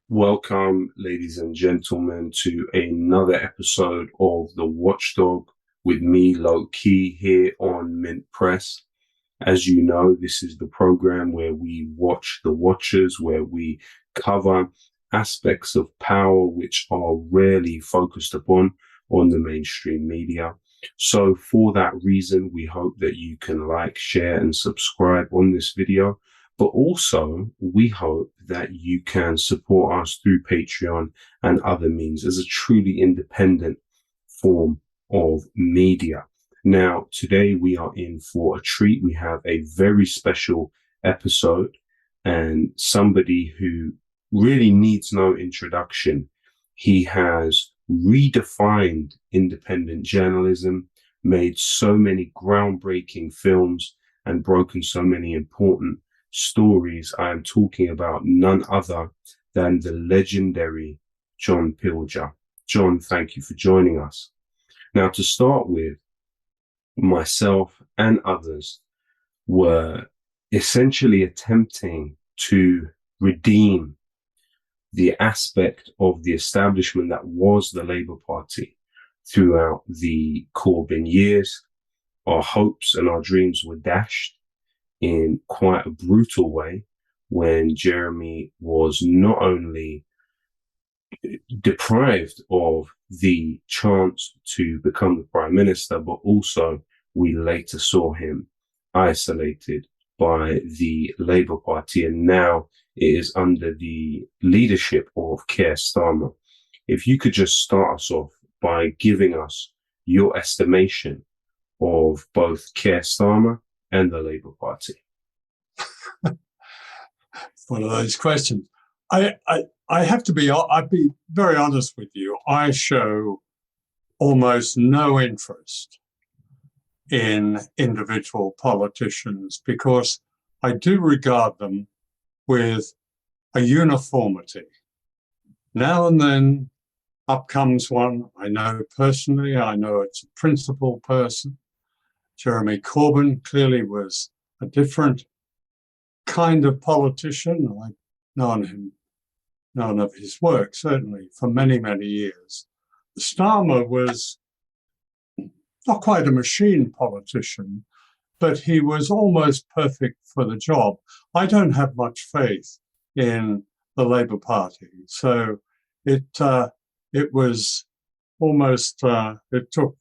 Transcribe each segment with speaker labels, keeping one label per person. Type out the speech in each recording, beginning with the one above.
Speaker 1: Welcome, ladies and gentlemen, to another episode of the Watchdog with me, Lowkey, here on Mint Press. As you know, this is the program where we watch the watchers, where we cover aspects of power which are rarely focused upon on the mainstream media. So for that reason, we hope that you can like, share, and subscribe on this video. But also, we hope that you can support us through Patreon and other means as a truly independent form of media. Now, today we are in for a treat. We have a very special episode and somebody who really needs no introduction. He has redefined independent journalism, made so many groundbreaking films, and broken so many important stories. I am talking about none other than the legendary John Pilger. John, thank you for joining us. Now, to start with, myself and others were essentially attempting to redeem the aspect of the establishment that was the Labour Party throughout the Corbyn years. Our hopes and our dreams were dashed in quite a brutal way when Jeremy was not only deprived of the chance to become the Prime Minister, but also we later saw him isolated by the Labour Party, and now it is under the leadership of Keir Starmer. If you could just start us off by giving us your estimation of both Keir Starmer and the Labour Party.
Speaker 2: One of those questions. I'd be very honest with you. I show almost no interest in individual politicians because I do regard them with a uniformity. Now and then up comes one I know personally. I know it's a principled person. Jeremy Corbyn clearly was a different kind of politician. I've known of his work, certainly, for many, many years. Starmer was not quite a machine politician, but he was almost perfect for the job. I don't have much faith in the Labour Party, so it was almost, it took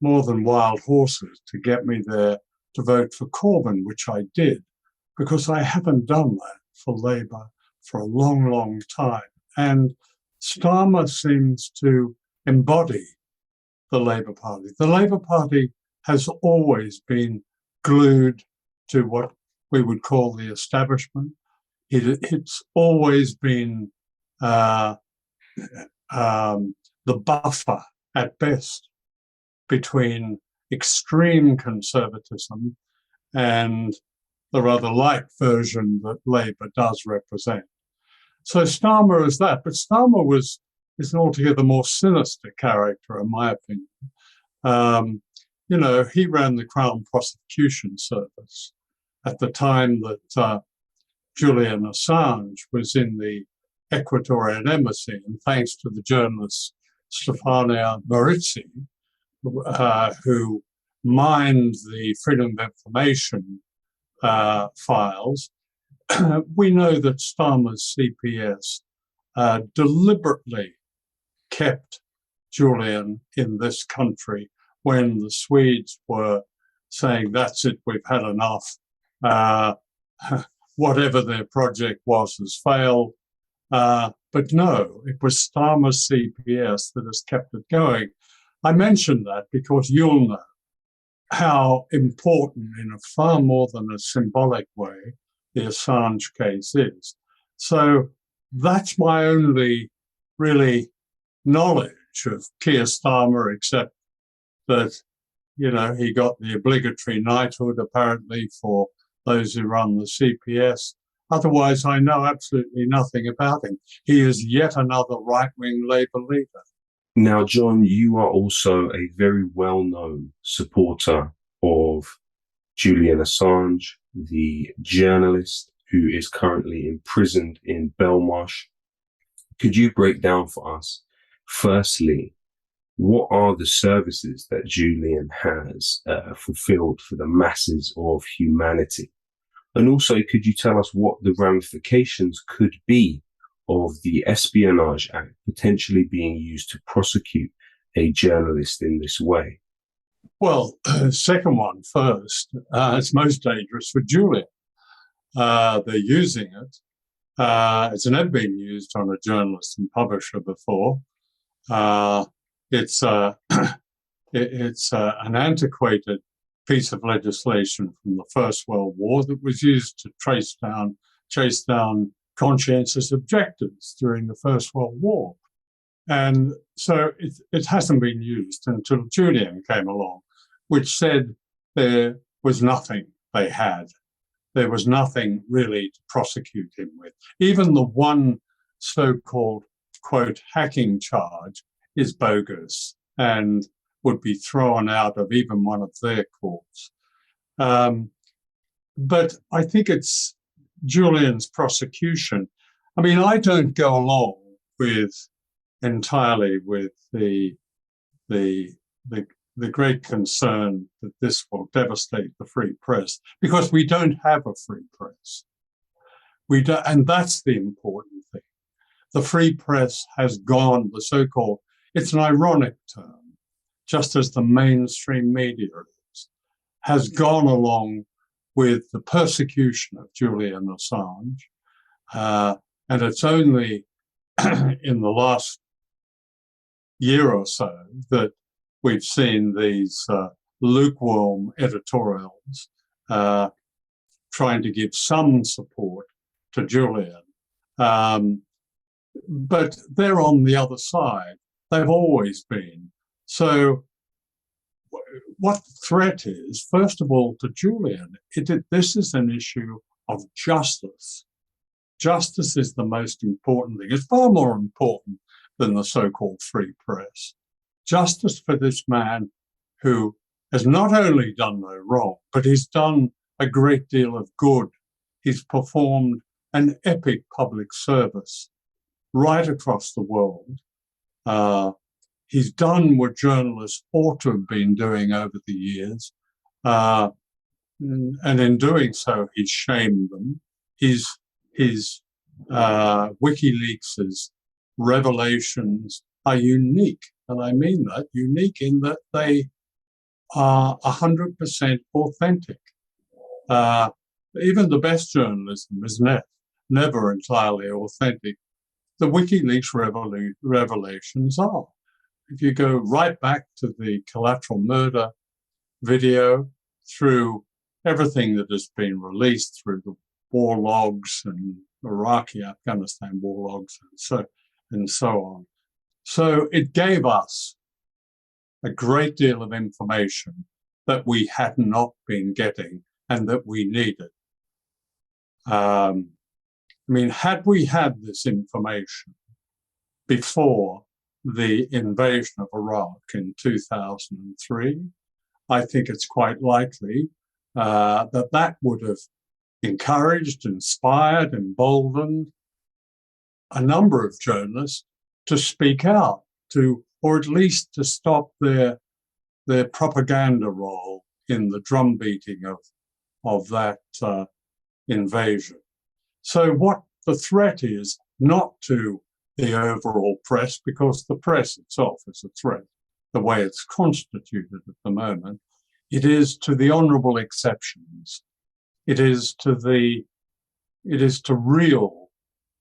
Speaker 2: more than wild horses to get me there to vote for Corbyn, which I did, because I haven't done that for Labour for a long, long time. And Starmer seems to embody the Labour Party. The Labour Party has always been glued to what we would call the establishment. It's always been the buffer at best between extreme conservatism and the rather light version that Labour does represent. So Starmer is that, but Starmer is an altogether more sinister character, in my opinion. He ran the Crown Prosecution Service at the time that Julian Assange was in the Ecuadorian embassy, and thanks to the journalist Stefania Marizzi, who mined the Freedom of Information files, we know that Starmer's CPS deliberately kept Julian in this country when the Swedes were saying, that's it, we've had enough. Whatever their project was has failed. But no, it was Starmer's CPS that has kept it going. I mention that because you'll know how important, in a far more than a symbolic way, the Assange case is. So that's my only really knowledge of Keir Starmer, except that, he got the obligatory knighthood apparently for those who run the CPS. Otherwise, I know absolutely nothing about him. He is yet another right-wing Labour leader.
Speaker 1: Now, John, you are also a very well-known supporter of Julian Assange, the journalist who is currently imprisoned in Belmarsh. Could you break down for us, firstly, what are the services that Julian has fulfilled for the masses of humanity? And also, could you tell us what the ramifications could be of the Espionage Act potentially being used to prosecute a journalist in this way?
Speaker 2: Well, second one first. It's most dangerous for Julian. They're using it. It's never been used on a journalist and publisher before. It's an antiquated piece of legislation from the First World War that was used to chase down conscientious objectors during the First World War. And so it hasn't been used until Julian came along, which said there was nothing they had. There was nothing really to prosecute him with. Even the one so-called, quote, hacking charge is bogus and would be thrown out of even one of their courts. But I think it's Julian's prosecution. I mean, I don't go along entirely with the great concern that this will devastate the free press, because we don't have a free press. We don't, and that's the important thing. The free press has gone, the so-called, it's an ironic term, just as the mainstream media is, has gone along with the persecution of Julian Assange. And it's only in the last year or so that we've seen these lukewarm editorials trying to give some support to Julian. But they're on the other side. They've always been. So what the threat is, first of all, to Julian, this is an issue of justice. Justice is the most important thing. It's far more important than the so-called free press. Justice for this man who has not only done no wrong, but he's done a great deal of good. He's performed an epic public service right across the world. He's done what journalists ought to have been doing over the years. And in doing so, he's shamed them. His WikiLeaks' revelations are unique. And I mean that, unique in that they are 100% authentic. Even the best journalism is never entirely authentic. The WikiLeaks revelations are. If you go right back to the collateral murder video, through everything that has been released through the war logs and Iraqi, Afghanistan war logs and so on. So it gave us a great deal of information that we had not been getting and that we needed. I mean, had we had this information before the invasion of Iraq in 2003, I think it's quite likely that would have encouraged, inspired, emboldened a number of journalists to speak out, or at least to stop their propaganda role in the drumbeating of that invasion. So what the threat is, not to the overall press, because the press itself is a threat, the way it's constituted at the moment. It is to the honourable exceptions. It is to real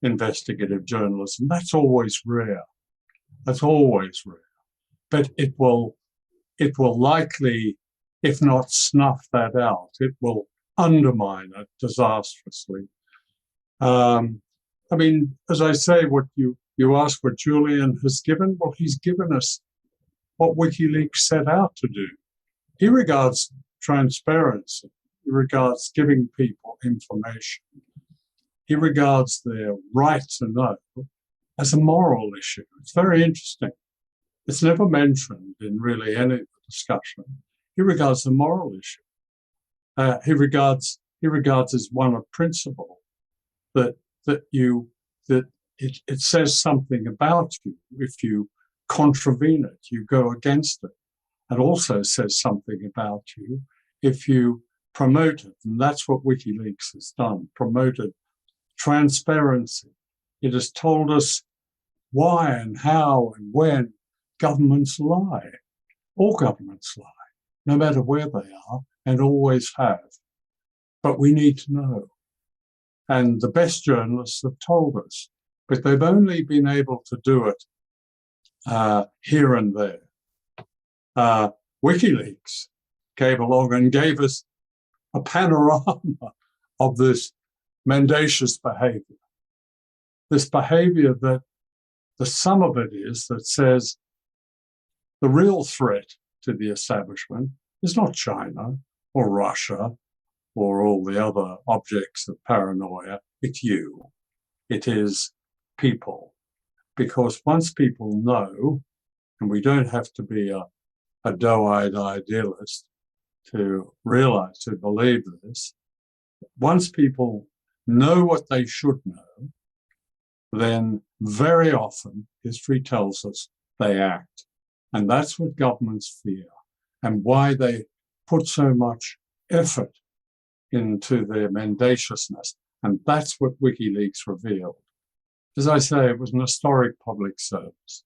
Speaker 2: investigative journalism. That's always rare. That's always rare. But it will likely, if not snuff that out, it will undermine it disastrously. I mean, as I say, what you ask what Julian has given, well, he's given us what WikiLeaks set out to do. He regards transparency. He regards giving people information. He regards their right to know as a moral issue. It's very interesting. It's never mentioned in really any of the discussion. He regards the moral issue. He regards as one of principle that it says something about you if you contravene it, you go against it. It also says something about you if you promote it. And that's what WikiLeaks has done, promoted transparency. It has told us why and how and when governments lie. All governments lie, no matter where they are, and always have. But we need to know. And the best journalists have told us, but they've only been able to do it here and there. WikiLeaks came along and gave us a panorama of this mendacious behavior. This behavior that the sum of it is that says the real threat to the establishment is not China or Russia or all the other objects of paranoia. It's you. It is people. Because once people know, and we don't have to be a doe-eyed idealist to realize, to believe this, once people know what they should know, then very often history tells us they act. And that's what governments fear and why they put so much effort into their mendaciousness. And that's what WikiLeaks revealed. As I say, it was an historic public service.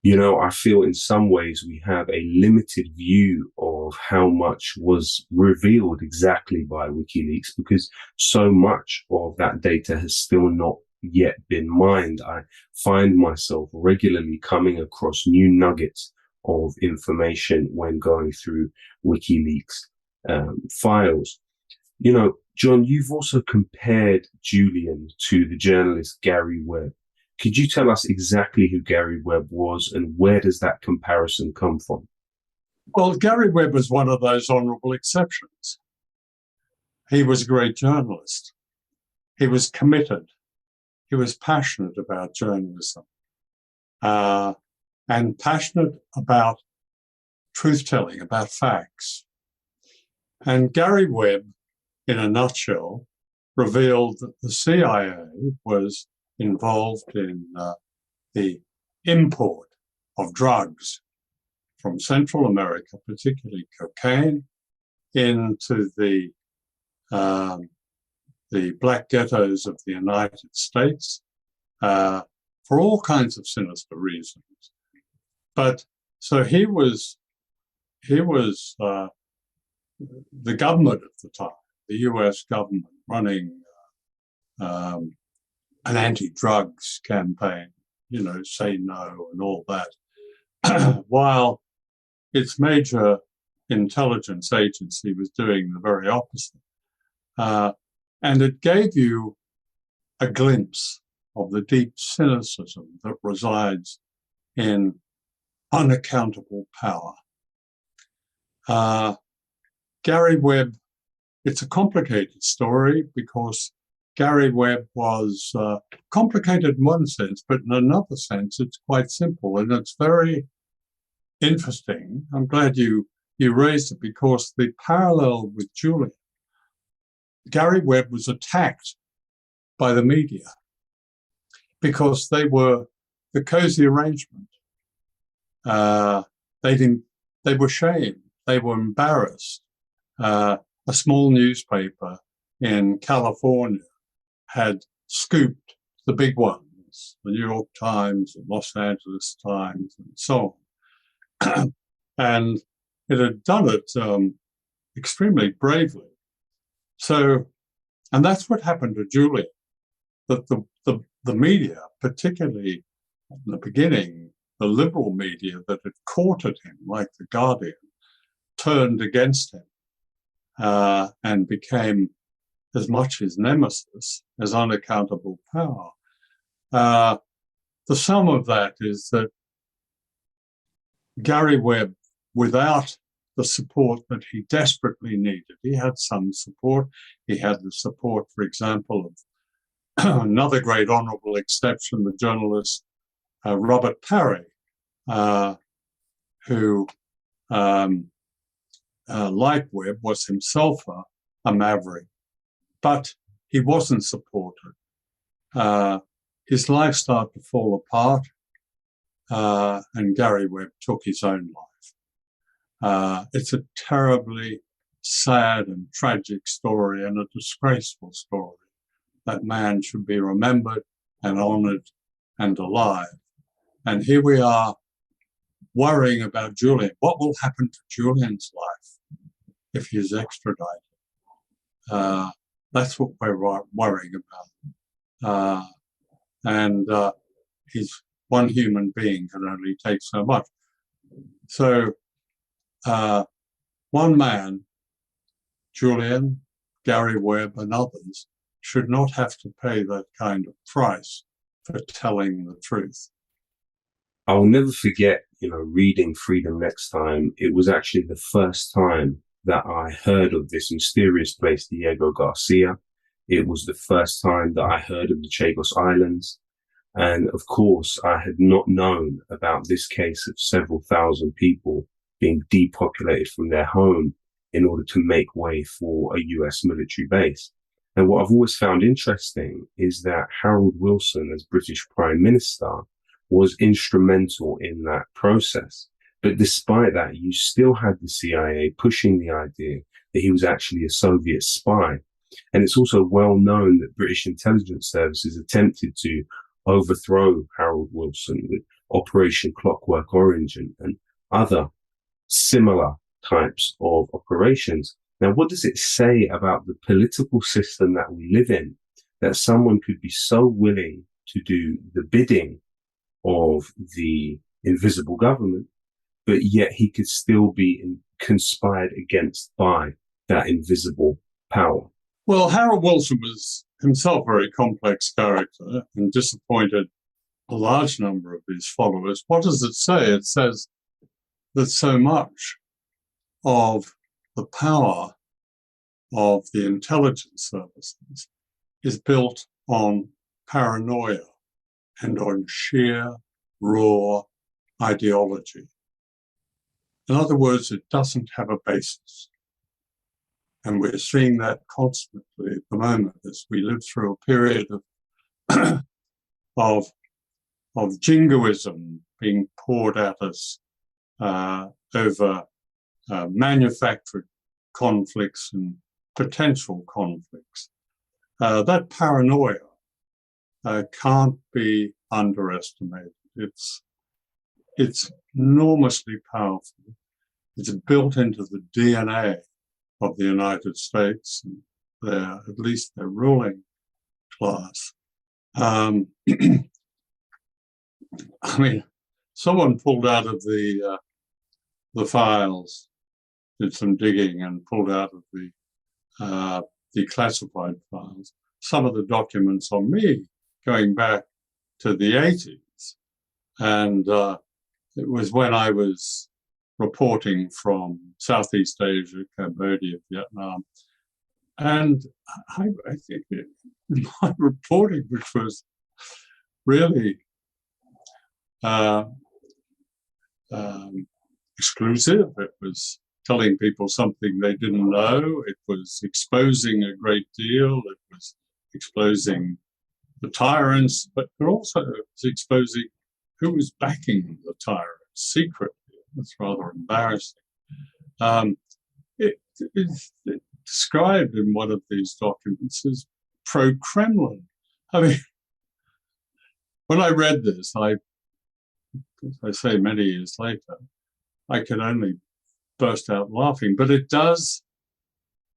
Speaker 1: You know, I feel in some ways we have a limited view of how much was revealed exactly by WikiLeaks because so much of that data has still not yet been mined. I find myself regularly coming across new nuggets of information when going through WikiLeaks files. You know, John, you've also compared Julian to the journalist Gary Webb. Could you tell us exactly who Gary Webb was and where does that comparison come from?
Speaker 2: Well, Gary Webb was one of those honourable exceptions. He was a great journalist. He was committed. He was passionate about journalism and passionate about truth-telling, about facts. And Gary Webb, in a nutshell, revealed that the CIA was involved in the import of drugs from Central America, particularly cocaine, into the black ghettos of the United States for all kinds of sinister reasons. But so he was the government at the time, the US government, running an anti-drugs campaign, you know, say no and all that, while its major intelligence agency was doing the very opposite. And it gave you a glimpse of the deep cynicism that resides in unaccountable power. Gary Webb, it's a complicated story because Gary Webb was complicated in one sense, but in another sense, it's quite simple. And it's very interesting. I'm glad you raised it because the parallel with Julian, Gary Webb was attacked by the media because they were the cozy arrangement. They were shamed. They were embarrassed. A small newspaper in California had scooped the big ones, the New York Times, the Los Angeles Times, and so on. And it had done it extremely bravely. So, and that's what happened to Julian, that the media, particularly in the beginning, the liberal media that had courted him, like The Guardian, turned against him and became as much his nemesis as unaccountable power. The sum of that is that Gary Webb, without the support that he desperately needed, he had some support. He had the support, for example, of another great honourable exception, the journalist Robert Parry, who, like Webb, was himself a maverick, but he wasn't supported. his life started to fall apart, and Gary Webb took his own life. It's a terribly sad and tragic story and a disgraceful story. That man should be remembered and honoured and alive. And here we are worrying about Julian. What will happen to Julian's life if he's extradited? That's what we're worrying about. And he's one human being can only take so much. So one man, Julian, Gary Webb and others, should not have to pay that kind of price for telling the truth.
Speaker 1: I'll never forget, reading Freedom Next Time. It was actually the first time that I heard of this mysterious place, Diego Garcia. It was the first time that I heard of the Chagos Islands. And of course, I had not known about this case of several thousand people being depopulated from their home in order to make way for a US military base. And what I've always found interesting is that Harold Wilson, as British Prime Minister, was instrumental in that process. But despite that, you still had the CIA pushing the idea that he was actually a Soviet spy. And it's also well known that British intelligence services attempted to overthrow Harold Wilson with Operation Clockwork Orange and other similar types of operations. Now, what does it say about the political system that we live in that someone could be so willing to do the bidding of the invisible government, but yet he could still be conspired against by that invisible power?
Speaker 2: Well, Harold Wilson was himself a very complex character and disappointed a large number of his followers. What does it say? It says that so much of the power of the intelligence services is built on paranoia and on sheer, raw ideology. In other words, it doesn't have a basis. And we're seeing that constantly at the moment as we live through a period of jingoism being poured at us over manufactured conflicts and potential conflicts. That paranoia can't be underestimated. It's enormously powerful. It's built into the DNA of the United States, and at least their ruling class. I mean, someone pulled out of the files, did some digging, and pulled out of the classified files some of the documents on me going back to the 80s, and it was when I was reporting from Southeast Asia, Cambodia, Vietnam. And I think my reporting, which was really exclusive, it was telling people something they didn't know, it was exposing a great deal, it was exposing the tyrants, but also it was exposing who was backing the tyrants secretly. That's rather embarrassing. It's described in one of these documents as pro-Kremlin. I mean, when I read this, as I say many years later, I could only burst out laughing. But it does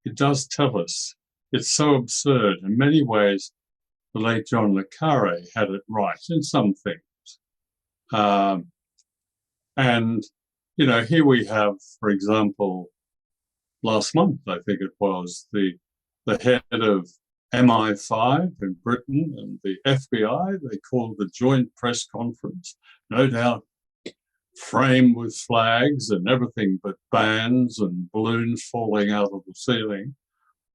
Speaker 2: tell us, it's so absurd. In many ways, the late John le Carre had it right in some things. And, here we have, for example, last month, I think it was, the head of MI5 in Britain and the FBI, they called the joint press conference, no doubt framed with flags and everything but bands and balloons falling out of the ceiling,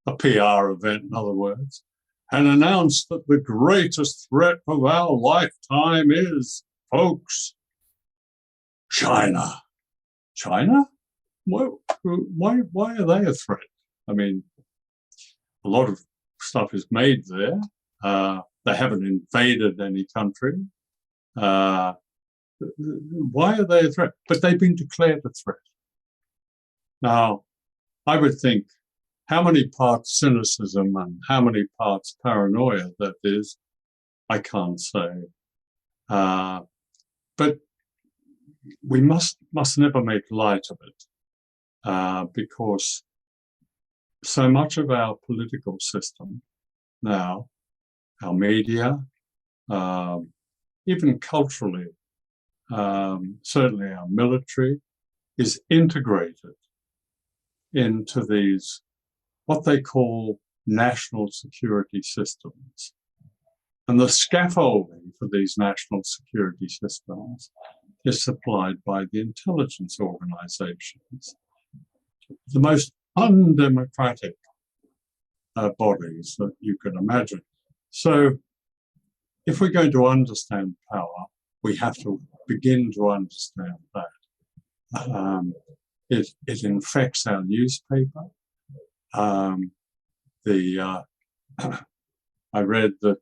Speaker 2: a PR event, in other words, and announced that the greatest threat of our lifetime is, folks, China. China? Why are they a threat? I mean, a lot of stuff is made there. They haven't invaded any country. Why are they a threat? But they've been declared a threat. Now, I would think how many parts cynicism and how many parts paranoia that is, I can't say. But we must never make light of it, because so much of our political system now, our media, even culturally, certainly our military, is integrated into these, what they call national security systems. And the scaffolding for these national security systems is supplied by the intelligence organizations, the most undemocratic bodies that you can imagine. So if we're going to understand power, we have to begin to understand that. It infects our newspaper. I read that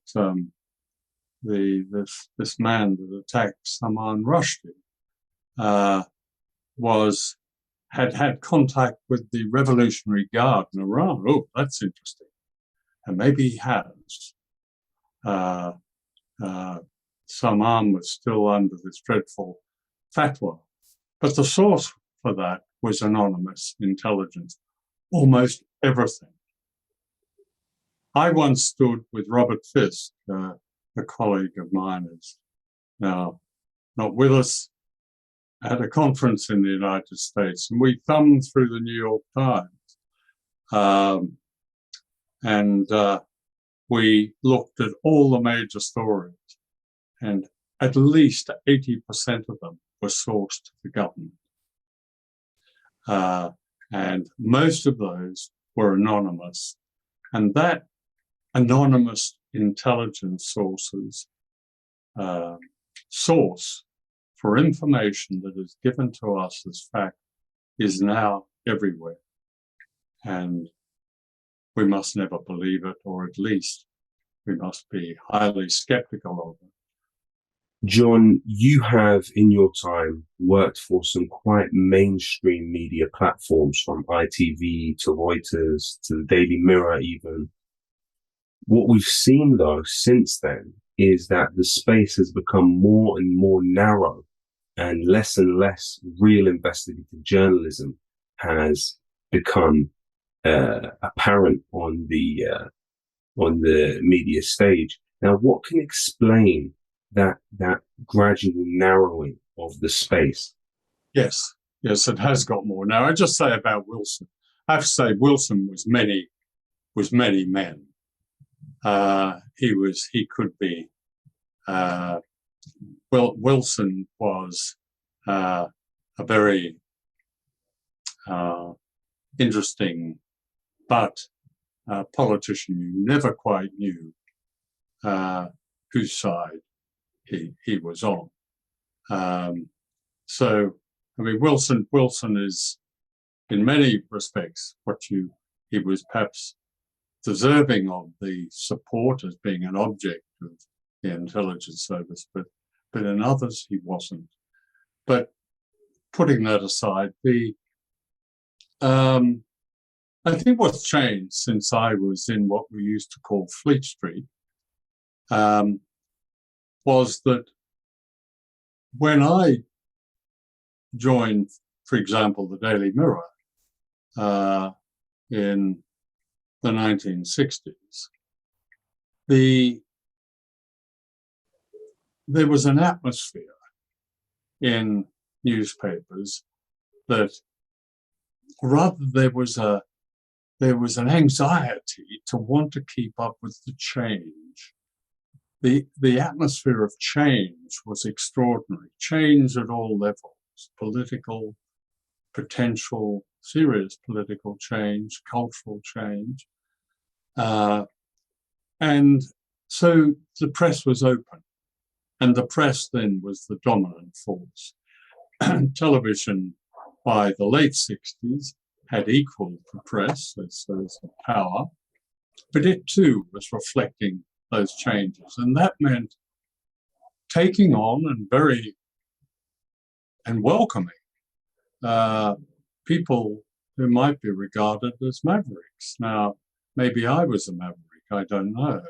Speaker 2: this man that attacked Salman Rushdie had contact with the Revolutionary Guard in Iran. Oh, that's interesting. And maybe he has. Salman was still under this dreadful fatwa. But the source for that was anonymous intelligence, almost everything. I once stood with Robert Fisk, a colleague of mine, is now not with us, at a conference in the United States, and we thumbed through the New York Times, and we looked at all the major stories, and at least 80% of them were sourced to the government. And most of those were anonymous. And that anonymous intelligence sources source for information that is given to us as fact is now everywhere. And we must never believe it, or at least we must be highly skeptical of it.
Speaker 1: John, you have in your time worked for some quite mainstream media platforms, from ITV to Reuters to the Daily Mirror even. What we've seen, though, since then is that the space has become more and more narrow, and less real investigative journalism has become apparent on the media stage. Now, what can explain that gradual narrowing of the space?
Speaker 2: Yes, it has got more. Now, I just say about Wilson. I have to say Wilson was many men. He could be. Wilson was a very interesting, but politician. You never quite knew whose side he was on. So, I mean, Wilson is, in many respects, he was perhaps deserving of the support as being an object of the intelligence service, but in others he wasn't. But putting that aside, I think what's changed since I was in what we used to call Fleet Street was that when I joined, for example, the Daily Mirror in the 1960s, there was an atmosphere in newspapers that rather there was an anxiety to want to keep up with the change. The atmosphere of change was extraordinary. Change at all levels: political, potential, serious political change, cultural change. And so the press was open, and the press then was the dominant force. Television by the late 60s had equaled the press as power, but it too was reflecting those changes. And that meant taking on and welcoming people who might be regarded as mavericks. Now, maybe I was a maverick, I don't know.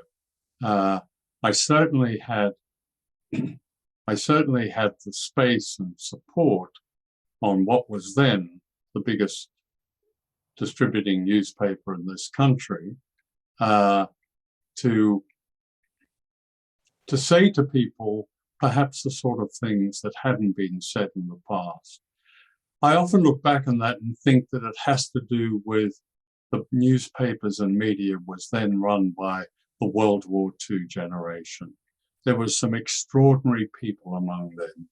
Speaker 2: I certainly had the space and support on what was then the biggest distributing newspaper in this country, to say to people perhaps the sort of things that hadn't been said in the past. I often look back on that and think that it has to do with the newspapers and media was then run by the World War II generation. There was some extraordinary people among them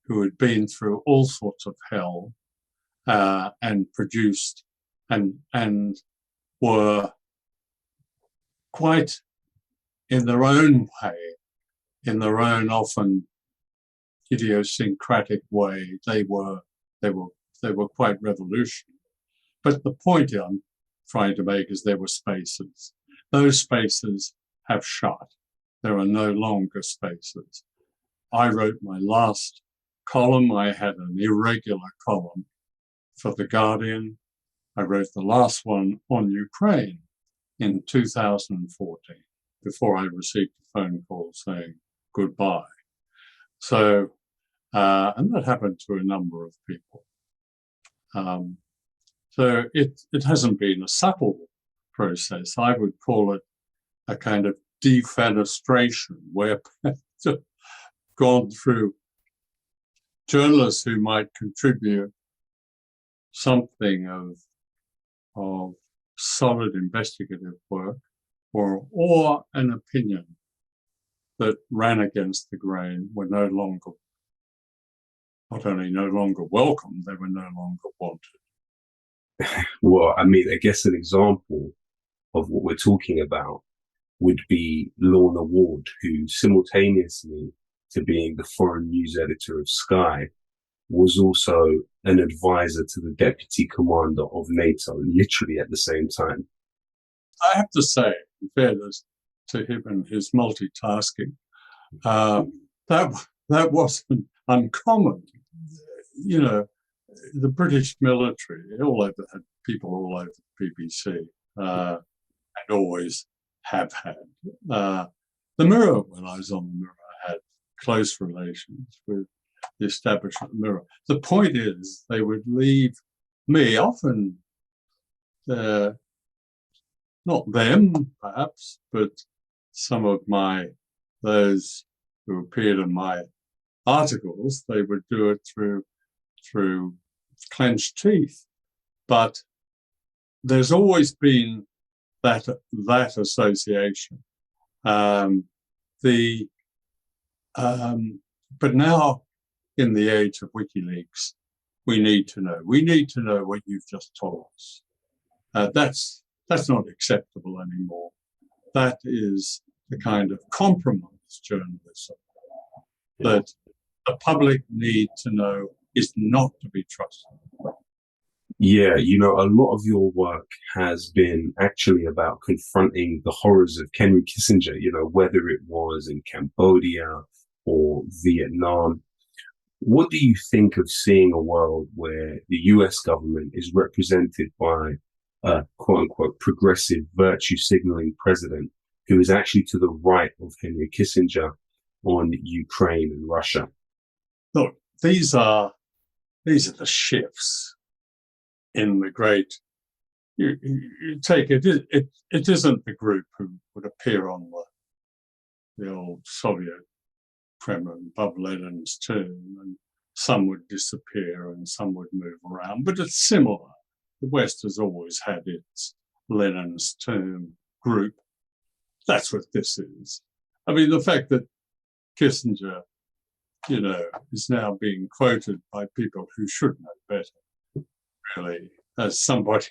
Speaker 2: who had been through all sorts of hell and produced and were quite in their own way, in their own often idiosyncratic way, they were quite revolutionary. But the point I'm trying to make is there were spaces. Those spaces have shut. There are no longer spaces. I wrote my last column. I had an irregular column for The Guardian. I wrote the last one on Ukraine in 2014, before I received a phone call saying goodbye. So, and that happened to a number of people. So it hasn't been a subtle process. I would call it a kind of defenestration, where I've gone through journalists who might contribute something of solid investigative work or an opinion that ran against the grain were not only no longer welcome, they were no longer wanted.
Speaker 1: Well, I mean, I guess an example of what we're talking about would be Lorna Ward, who simultaneously to being the foreign news editor of Sky was also an advisor to the deputy commander of NATO, literally at the same time.
Speaker 2: I have to say, in fairness to him and his multitasking, that wasn't uncommon. You know, the British military had people all over the BBC, and always have had. The Mirror, when I was on the Mirror, I had close relations with the establishment of the Mirror. The point is, they would leave me often, not them perhaps, but some of those who appeared in my articles, they would do it through clenched teeth. But there's always been that association. But now, in the age of WikiLeaks, we need to know. We need to know what you've just told us. That's not acceptable anymore. That is the kind of compromise journalism that the public need to know is not to be trusted.
Speaker 1: Yeah, you know, a lot of your work has been actually about confronting the horrors of Henry Kissinger, you know, whether it was in Cambodia or Vietnam. What do you think of seeing a world where the US government is represented by a quote unquote progressive virtue signaling president who is actually to the right of Henry Kissinger on Ukraine and Russia?
Speaker 2: Look, these are the shifts in the great. You take it. It isn't the group who would appear on the old Soviet Kremlin above Lenin's tomb, and some would disappear and some would move around. But it's similar. The West has always had its Lenin's tomb group. That's what this is. I mean, the fact that Kissinger, you know, is now being quoted by people who should know better, really, as somebody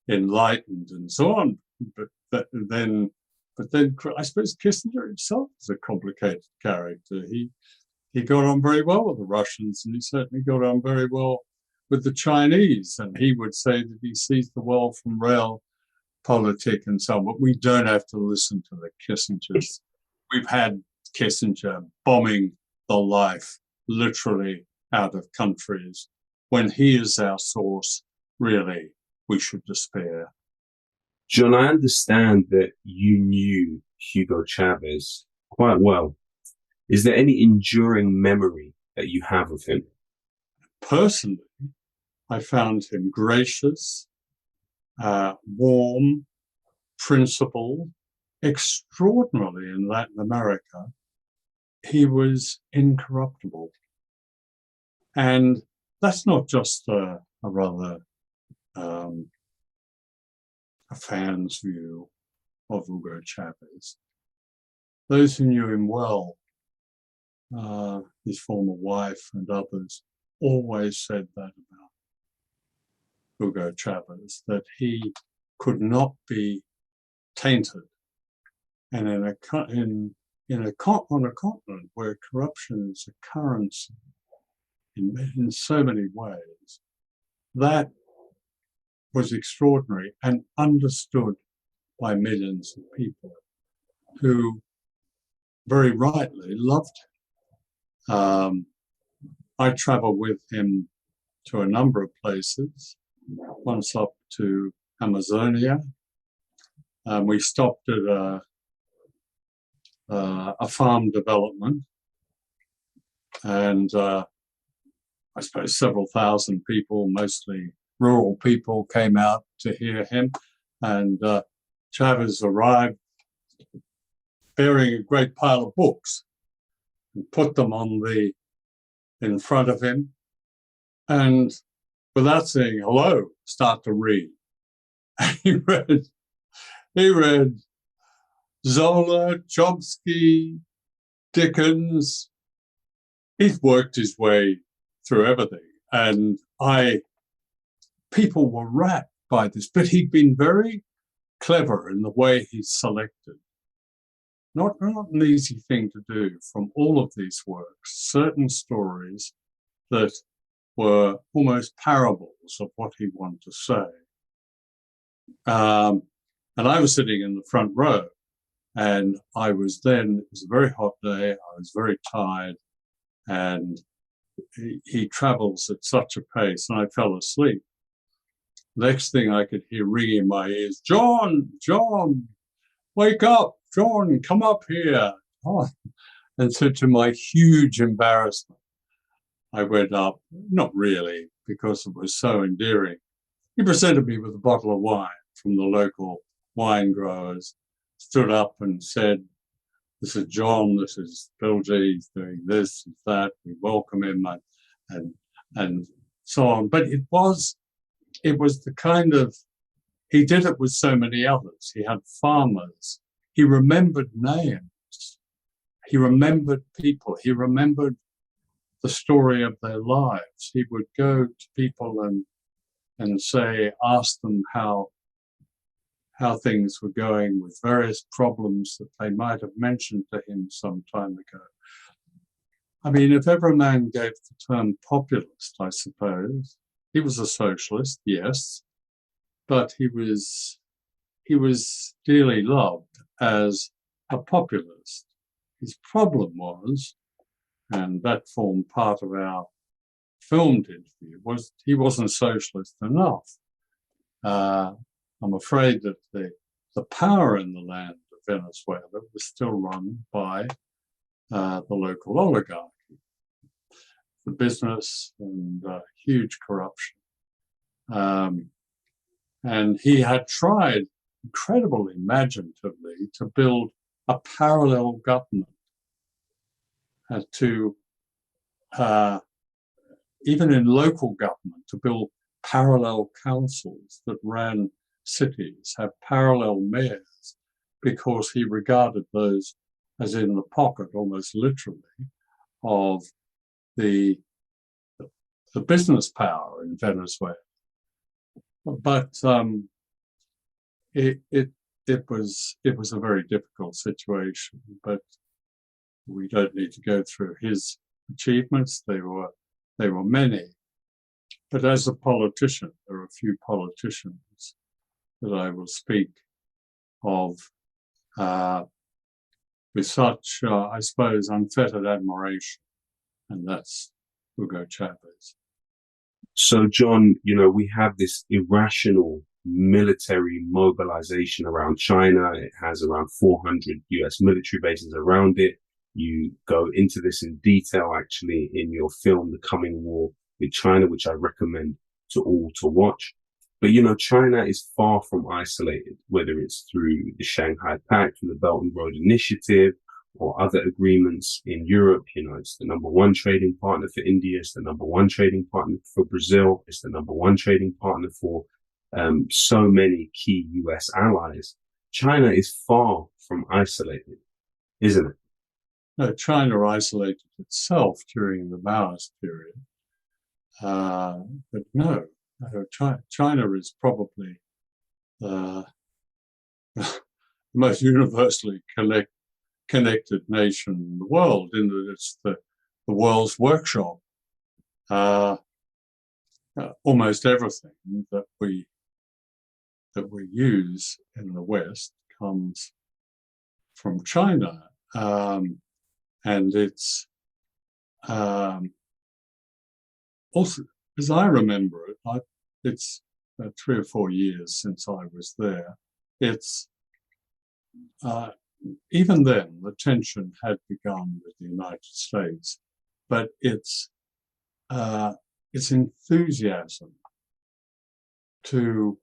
Speaker 2: enlightened and so on. But then I suppose Kissinger himself is a complicated character. He got on very well with the Russians, and he certainly got on very well with the Chinese. And he would say that he sees the world from rail politic and so on, but we don't have to listen to the Kissingers. We've had Kissinger bombing the life literally out of countries. When he is our source, really, we should despair.
Speaker 1: John, I understand that you knew Hugo Chavez quite well. Is there any enduring memory that you have of him?
Speaker 2: Personally, I found him gracious, warm, principled, extraordinarily in Latin America. He was incorruptible. And that's not just a fan's view of Hugo Chavez. Those who knew him well, his former wife and others, always said that about Hugo Chavez, that he could not be tainted. And on a continent where corruption is a currency in so many ways, that was extraordinary and understood by millions of people who very rightly loved him. I traveled with him to a number of places, once up to Amazonia. We stopped at a farm development, and I suppose several thousand people, mostly rural people, came out to hear him. And Chavez arrived bearing a great pile of books and put them in front of him, and without saying hello, start to read. He read Zola, Chomsky, Dickens. He's worked his way through everything, and people were rapt by this, but he'd been very clever in the way he selected. Not an easy thing to do from all of these works, certain stories that were almost parables of what he wanted to say. And I was sitting in the front row, and it was a very hot day, I was very tired, and he travels at such a pace, and I fell asleep. Next thing I could hear ringing in my ears, John, wake up, John, come up here. Oh. And so to my huge embarrassment, I went up, not really, because it was so endearing. He presented me with a bottle of wine from the local wine growers, stood up and said, this is John, this is Pilger, he's doing this, he's that, we welcome him, and so on. But it was the kind of, he did it with so many others. He had farmers. He remembered names. He remembered people. He remembered the story of their lives. He would go to people and say, ask them how things were going with various problems that they might have mentioned to him some time ago. I mean, if ever a man gave the term populist, I suppose, he was a socialist, yes, but he was dearly loved as a populist. His problem was, and that formed part of our filmed interview, was he wasn't socialist enough. I'm afraid that the power in the land of Venezuela was still run by the local oligarchy, the business, and huge corruption. And he had tried incredibly imaginatively to build a parallel government even in local government, to build parallel councils that ran cities, have parallel mayors, because he regarded those as in the pocket, almost literally, of the business power in Venezuela. But it was a very difficult situation. But we don't need to go through his achievements. They were many. But as a politician, there are a few politicians that I will speak of with such, I suppose, unfettered admiration, and that's Hugo Chavez.
Speaker 1: So, John, we have this irrational military mobilization around China. It has around 400 US military bases around it. You go into this in detail, actually, in your film, The Coming War with China, which I recommend to all to watch. But, China is far from isolated, whether it's through the Shanghai Pact, the Belt and Road Initiative, or other agreements in Europe. It's the number one trading partner for India. It's the number one trading partner for Brazil. It's the number one trading partner for so many key US allies. China is far from isolated, isn't it?
Speaker 2: No, China isolated itself during the Maoist period. But no, China is probably the most universally connected nation in the world, in that it's the world's workshop. Almost everything that we use in the West comes from China, and it's also, as I remember it, it's 3 or 4 years since I was there. It's even then, the tension had begun with the United States, but its enthusiasm to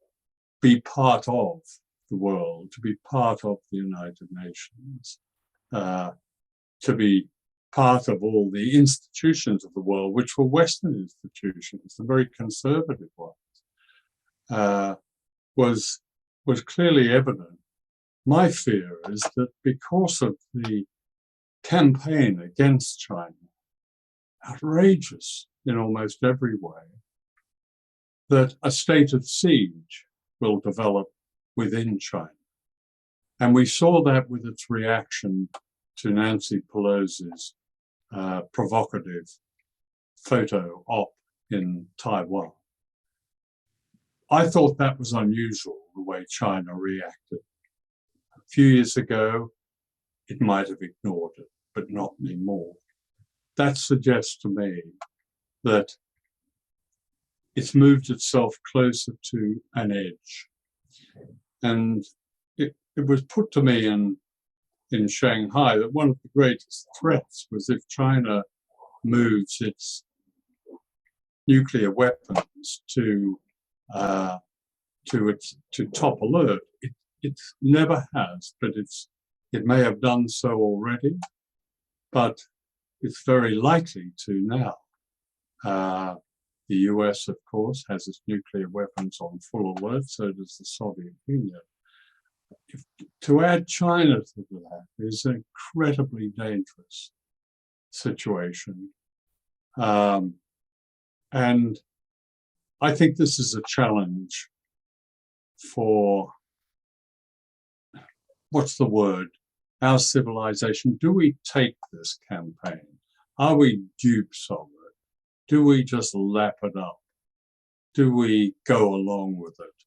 Speaker 2: be part of the world, to be part of the United Nations, to be part of all the institutions of the world, which were Western institutions, the very conservative ones, was clearly evident. My fear is that because of the campaign against China, outrageous in almost every way, that a state of siege will develop within China. And we saw that with its reaction to Nancy Pelosi's provocative photo op in Taiwan. I thought that was unusual, the way China reacted. A few years ago, it might have ignored it, but not anymore. That suggests to me that it's moved itself closer to an edge. And it was put to me in Shanghai that one of the greatest threats was if China moves its nuclear weapons to top alert. It never has, but it may have done so already, but it's very likely to now. The US, of course, has its nuclear weapons on full alert, so does the Soviet Union. To add China to that is an incredibly dangerous situation. And I think this is a challenge for, what's the word, our civilization. Do we take this campaign? Are we dupes of it? Do we just lap it up? Do we go along with it?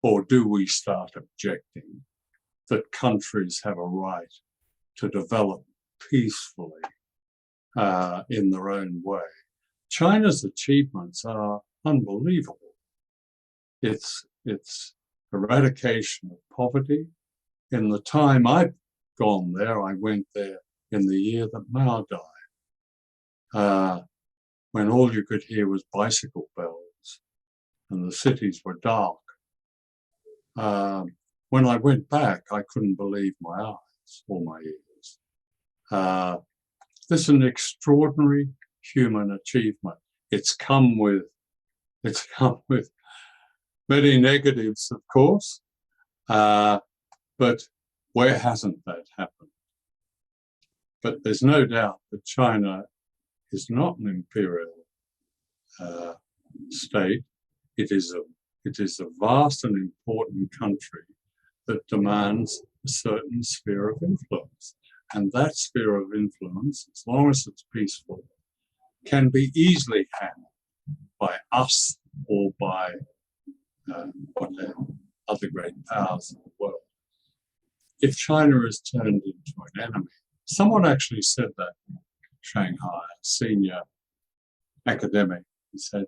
Speaker 2: Or do we start objecting that countries have a right to develop peacefully in their own way? China's achievements are unbelievable. Its eradication of poverty. In the time I've gone there, I went there in the year that Mao died, when all you could hear was bicycle bells and the cities were dark. When I went back, I couldn't believe my eyes or my ears. This is an extraordinary human achievement. It's come with many negatives, of course, but where hasn't that happened? But there's no doubt that China is not an imperial state. It is a vast and important country that demands a certain sphere of influence. And that sphere of influence, as long as it's peaceful, can be easily handled by us or by whatever. other great powers in the world. If China is turned into an enemy, someone actually said that in Shanghai, a senior academic. He said,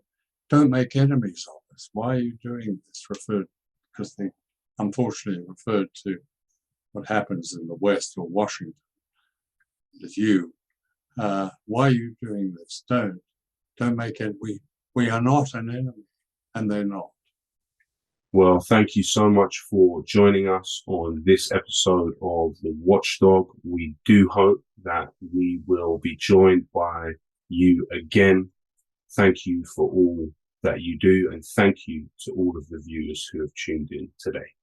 Speaker 2: "Don't make enemies of us. Why are you doing this?" Because they unfortunately referred to what happens in the West or Washington. The view, why are you doing this? Don't make it. We are not an enemy, and they're not.
Speaker 1: Well, thank you so much for joining us on this episode of The Watchdog. We do hope that we will be joined by you again. Thank you for all that you do, and thank you to all of the viewers who have tuned in today.